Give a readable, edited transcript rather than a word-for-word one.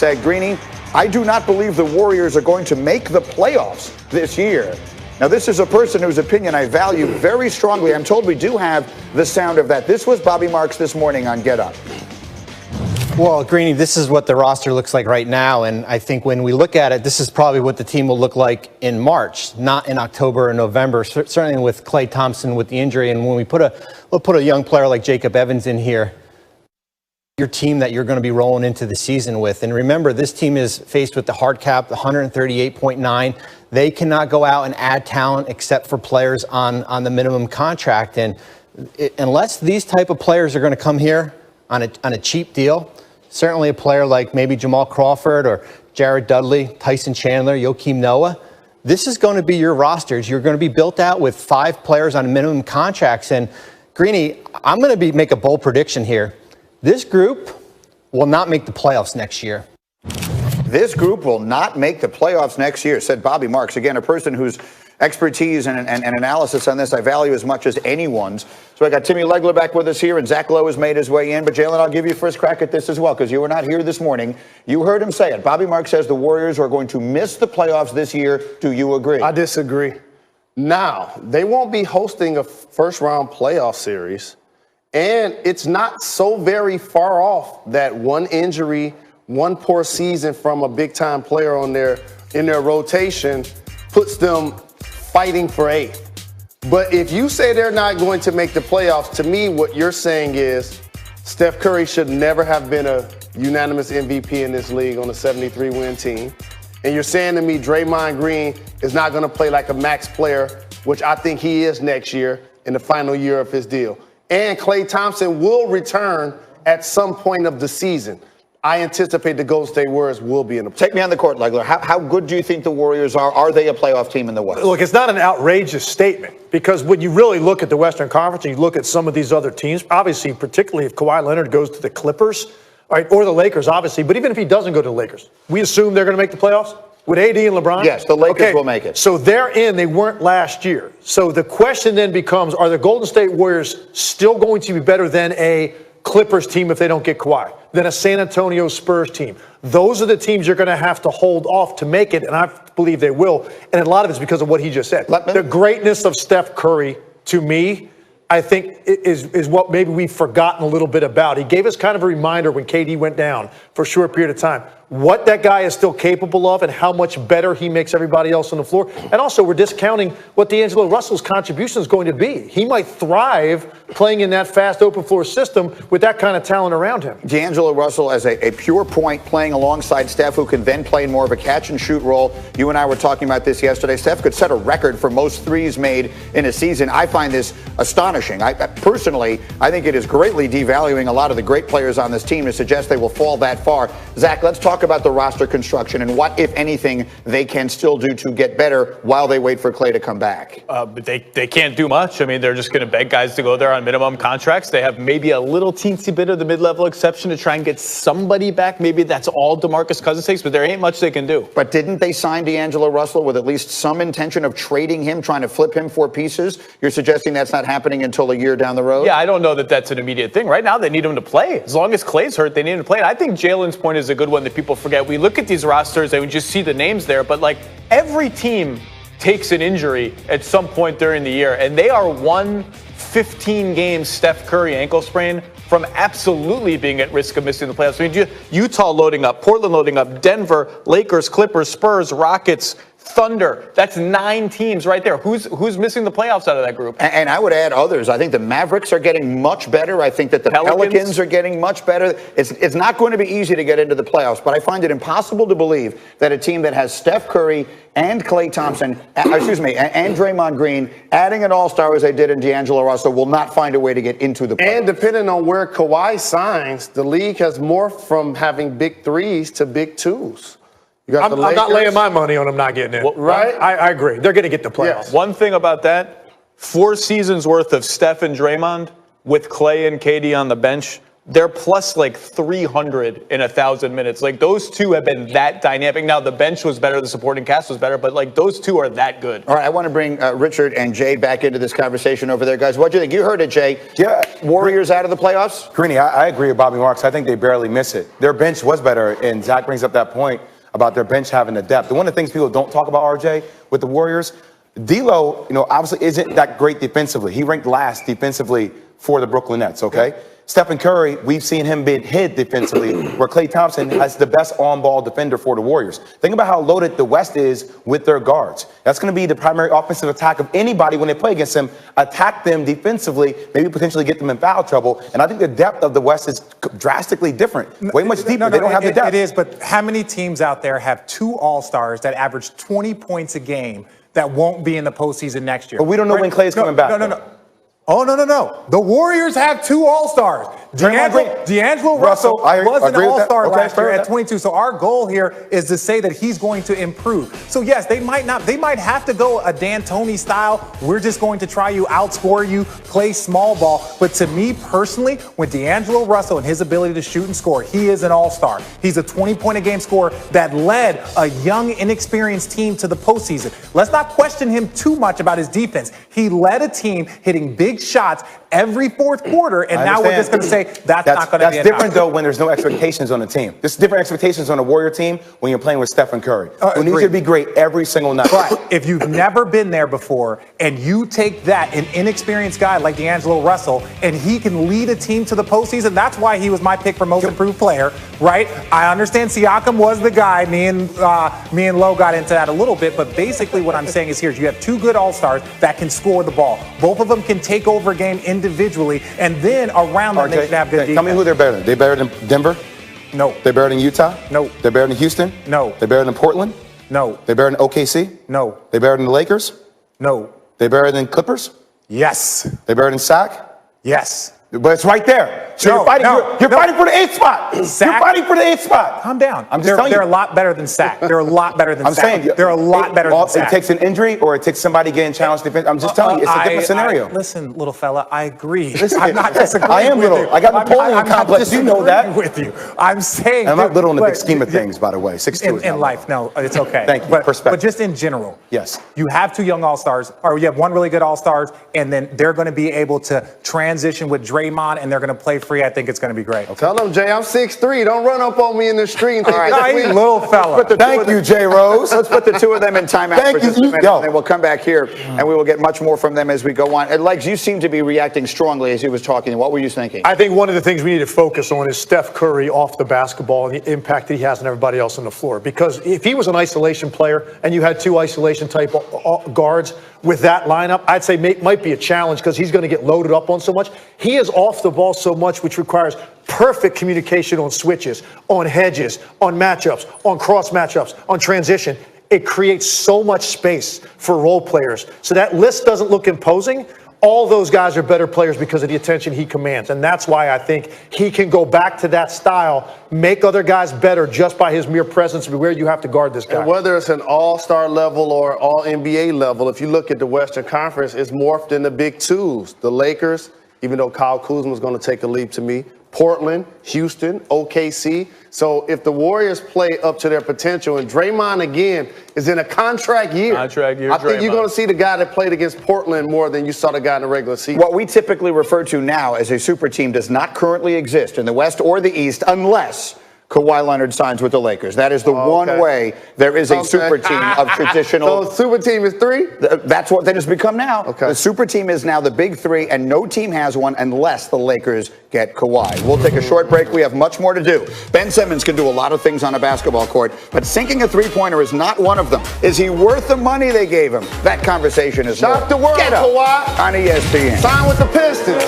Said, Greeny, I do not believe the Warriors are going to make the playoffs this year. Now, this is a person whose opinion I value very strongly. I'm told we do have the sound of that. This was Bobby Marks this morning on Get Up. Well, Greeny, this is what the roster looks like right now, and I think when we look at it, this is probably what the team will look like in March, not in October or November, certainly with Klay Thompson with the injury. And when we'll put a young player like Jacob Evans in here, your team that you're going to be rolling into the season with. And remember, this team is faced with the hard cap, the 138.9. They cannot go out and add talent except for players on the minimum contract. And unless these type of players are going to come here on a cheap deal, certainly a player like maybe Jamal Crawford or Jared Dudley, Tyson Chandler, Joakim Noah, this is going to be your rosters. You're going to be built out with 5 players on minimum contracts. And Greeny, I'm going to make a bold prediction here. This group will not make the playoffs next year. This group will not make the playoffs next year, said Bobby Marks. Again, a person whose expertise and analysis on this I value as much as anyone's. So I got Timmy Legler back with us here, and Zach Lowe has made his way in. But Jalen, I'll give you first crack at this as well, because you were not here this morning. You heard him say it. Bobby Marks says the Warriors are going to miss the playoffs this year. Do you agree? I disagree. Now, they won't be hosting a first-round playoff series. And it's not so very far off that one injury, one poor season from a big-time player in their rotation puts them fighting for 8th. But if you say they're not going to make the playoffs, to me, what you're saying is Steph Curry should never have been a unanimous MVP in this league on a 73-win team. And you're saying to me Draymond Green is not going to play like a max player, which I think he is next year in the final year of his deal. And Klay Thompson will return at some point of the season. I anticipate the Golden State Warriors will be in the playoffs. Take me on the court, Legler. How good do you think the Warriors are? Are they a playoff team in the West? Look, it's not an outrageous statement, because when you really look at the Western Conference and you look at some of these other teams, obviously, particularly if Kawhi Leonard goes to the Clippers, all right, or the Lakers, obviously, but even if he doesn't go to the Lakers, we assume they're going to make the playoffs? With AD and LeBron? Yes, the Lakers will make it. So they're in. They weren't last year. So the question then becomes, are the Golden State Warriors still going to be better than a Clippers team if they don't get Kawhi, than a San Antonio Spurs team? Those are the teams you're going to have to hold off to make it, and I believe they will. And a lot of it's because of what he just said. The greatness of Steph Curry, to me, I think is what maybe we've forgotten a little bit about. He gave us kind of a reminder when KD went down for a short period of time, what that guy is still capable of and how much better he makes everybody else on the floor. And also, we're discounting what D'Angelo Russell's contribution is going to be. He might thrive playing in that fast open floor system with that kind of talent around him. D'Angelo Russell as a pure point playing alongside Steph, who can then play in more of a catch and shoot role. You and I were talking about this yesterday. Steph could set a record for most threes made in a season. I find this astonishing. Personally, I think it is greatly devaluing a lot of the great players on this team to suggest they will fall that far. Zach, let's talk about the roster construction and what, if anything, they can still do to get better while they wait for Klay to come back. But they can't do much. I mean, they're just going to beg guys to go there on minimum contracts. They have maybe a little teensy bit of the mid-level exception to try and get somebody back. Maybe that's all DeMarcus Cousins takes, but there ain't much they can do. But didn't they sign D'Angelo Russell with at least some intention of trading him, trying to flip him for pieces? You're suggesting that's not happening until a year down the road? Yeah, I don't know that that's an immediate thing. Right now, they need him to play. As long as Klay's hurt, they need him to play. And I think Jalen's point is a good one that people forget. We look at these rosters and we just see the names there, but like every team takes an injury at some point during the year, and they are 15-game Steph Curry ankle sprain from absolutely being at risk of missing the playoffs. I mean, Utah loading up, Portland loading up, Denver, Lakers, Clippers, Spurs, Rockets, Thunder. That's 9 teams right there. Who's missing the playoffs out of that group? And I would add others. I think the Mavericks are getting much better. I think that the Pelicans are getting much better. It's not going to be easy to get into the playoffs, but I find it impossible to believe that a team that has Steph Curry and Klay Thompson, and Draymond Green, adding an all-star as they did in D'Angelo Russell, will not find a way to get into the playoffs. And depending on where Kawhi signs, the league has morphed from having big threes to big twos. I'm not laying my money on them not getting in. Well, right? I agree. They're going to get the playoffs. Yes. One thing about that, 4 seasons worth of Steph and Draymond with Klay and KD on the bench they're plus like 300 in 1,000 minutes. Like those two have been that dynamic. Now the bench was better, the supporting cast was better, but like those two are that good. All right, I want to bring Richard and Jay back into this conversation over there, guys. What do you think? You heard it, Jay. Yeah. Warriors out of the playoffs? Greeny, I agree with Bobby Marks. I think they barely miss it. Their bench was better, and Zach brings up that point about their bench having the depth. And one of the things people don't talk about, RJ, with the Warriors, D'Lo, obviously isn't that great defensively. He ranked last defensively for the Brooklyn Nets, okay? Yeah. Stephen Curry, we've seen him be hit defensively, where Klay Thompson has the best on-ball defender for the Warriors. Think about how loaded the West is with their guards. That's going to be the primary offensive attack of anybody when they play against them. Attack them defensively, maybe potentially get them in foul trouble. And I think the depth of the West is drastically different, way much deeper. They don't have the depth. It is, but how many teams out there have 2 All-Stars that average 20 points a game that won't be in the postseason next year? But we don't know when Klay's coming back. No. Oh, no. The Warriors have 2 All-Stars. D'Angelo Russell was an All-Star last year at 22. So our goal here is to say that he's going to improve. So yes, they might have to go a D'Antoni style. We're just going to try you, outscore you, play small ball. But to me personally, with D'Angelo Russell and his ability to shoot and score, he is an All-Star. He's a 20-point-a-game scorer that led a young, inexperienced team to the postseason. Let's not question him too much about his defense. He led a team hitting big shots every fourth quarter, and now we're just going to say that's not going to be enough. That's different, though, when there's no expectations on the team. There's different expectations on a Warrior team when you're playing with Steph and Curry, who needs to be great every single night. But if you've never been there before, and you take that, an inexperienced guy like D'Angelo Russell, and he can lead a team to the postseason, that's why he was my pick for most improved player, right? I understand Siakam was the guy. Me and Lowe got into that a little bit, but basically what I'm saying is here, you have 2 good All-Stars that can score the ball. Both of them can take over a game individually, and then around them they should have good defense. Tell me who they're better than. They better than Denver? No. They're better than Utah? No. They're better than Houston? No. They're better than Portland? No. They're better than OKC? No. They're better than the Lakers? No. They're better than Clippers? Yes. They're better than Sac? Yes. But it's right there. So you're fighting for the 8th spot. You're fighting for the 8th spot. Calm down. I'm just telling you. They're a lot better than Sac. They're a lot better than Sac. I'm saying they're a lot better than Sac. It takes an injury or it takes somebody getting challenged defense. I'm just telling you, it's a different scenario. Listen, little fella, I agree. I'm not disagreeing I am with little. you. I got Napoleon complex. You know that. With you. I'm saying. I'm not little in the big scheme of things, by the way. 6'2" in life. No, it's okay. Thank you. But just in general. Yes. You have 2 young All-Stars, or you have 1 really good All-Stars, and then they're going to be able to transition with Draymond, and they're going to play free. I think it's going to be great. Okay. Tell them, Jay, I'm 6'3". Don't run up on me in the street and think it's little fella. Thank you, Jay Rose. Let's put the 2 of them in timeout for just a minute, and then we'll come back here, and we will get much more from them as we go on. And Legs, you seem to be reacting strongly as he was talking. What were you thinking? I think one of the things we need to focus on is Steph Curry off the basketball and the impact that he has on everybody else on the floor. Because if he was an isolation player and you had 2 isolation-type guards with that lineup, I'd say might be a challenge because he's going to get loaded up on so much. He is off the ball so much, which requires perfect communication on switches, on hedges, on matchups, on cross matchups, on transition. It creates so much space for role players. So that list doesn't look imposing. All those guys are better players because of the attention he commands. And that's why I think he can go back to that style, make other guys better just by his mere presence where you have to guard this guy. And whether it's an all-star level or all-NBA level, if you look at the Western Conference, it's morphed into big 2s. The Lakers, even though Kyle Kuzma is going to take a leap to me, Portland, Houston, OKC. So if the Warriors play up to their potential, and Draymond, again, is in a contract year. I think you're going to see the guy that played against Portland more than you saw the guy in the regular season. What we typically refer to now as a super team does not currently exist in the West or the East unless Kawhi Leonard signs with the Lakers. That is the one way there is a super team of traditional. So super team is 3? That's what that has become now. Okay. The super team is now the big 3, and no team has one unless the Lakers get Kawhi. We'll take a short break. We have much more to do. Ben Simmons can do a lot of things on a basketball court, but sinking a three-pointer is not one of them. Is he worth the money they gave him? That conversation is Shock the world, Get up Kawhi. on ESPN. Sign with the Pistons.